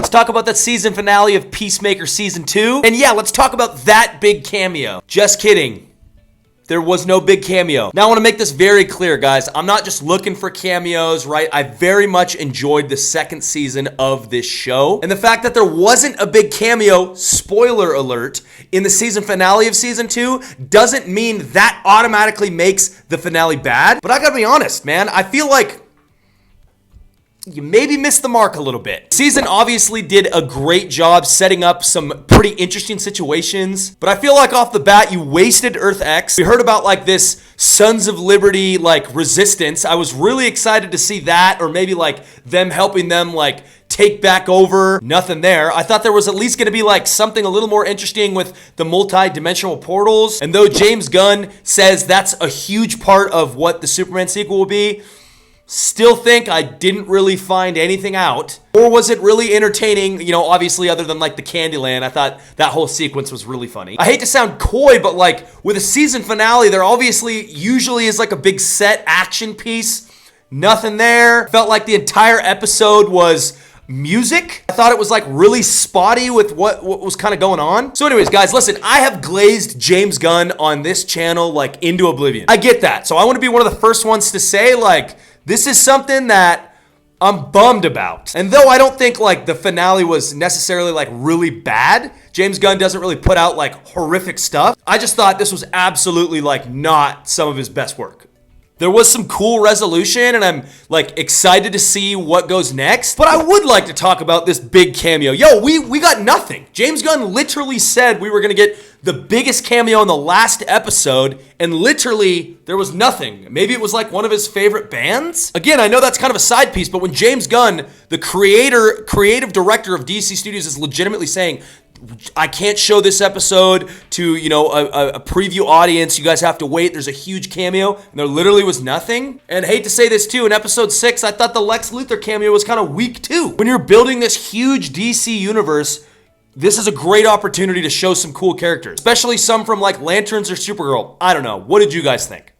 let's talk about that season finale of Peacemaker Season 2. And yeah, let's talk about that big cameo. Just kidding. There was no big cameo. Now, I want to make this very clear, guys. I'm not just looking for cameos, right? I very much enjoyed the second season of this show. And the fact that there wasn't a big cameo, spoiler alert, in the season finale of Season 2 doesn't mean that automatically makes the finale bad. But I gotta be honest, man. I feel like you maybe missed the mark a little bit. Season obviously did a great job setting up some pretty interesting situations, but I feel like off the bat, you wasted Earth X. We heard about like this Sons of Liberty like resistance. I was really excited to see that, or maybe like them helping them like take back over. Nothing there. I thought there was at least going to be like something a little more interesting with the multi-dimensional portals. And though James Gunn says that's a huge part of what the Superman sequel will be, still think I didn't really find anything out. Or was it really entertaining, you know, obviously other than like the Candyland? I thought that whole sequence was really funny. I hate to sound coy, but like with a season finale, there obviously usually is like a big set action piece. Nothing there. Felt like the entire episode was music. I thought it was like really spotty with what was kind of going on. So anyways, guys, listen, I have glazed James Gunn on this channel like into oblivion. I get that. So I want to be one of the first ones to say like, this is something that I'm bummed about. And though I don't think like the finale was necessarily like really bad, James Gunn doesn't really put out like horrific stuff. I just thought this was absolutely like not some of his best work. There was some cool resolution, and I'm like excited to see what goes next. But I would like to talk about this big cameo. Yo, we got nothing. James Gunn literally said we were gonna get the biggest cameo in the last episode, and literally there was nothing. Maybe it was like one of his favorite bands? Again, I know that's kind of a side piece, but when James Gunn, the creative director of DC Studios, is legitimately saying, I can't show this episode to, you know, a preview audience. You guys have to wait. There's a huge cameo. And there literally was nothing. And hate to say this too, in episode 6, I thought the Lex Luthor cameo was kind of weak too. When you're building this huge DC universe, this is a great opportunity to show some cool characters, especially some from like Lanterns or Supergirl. I don't know. What did you guys think?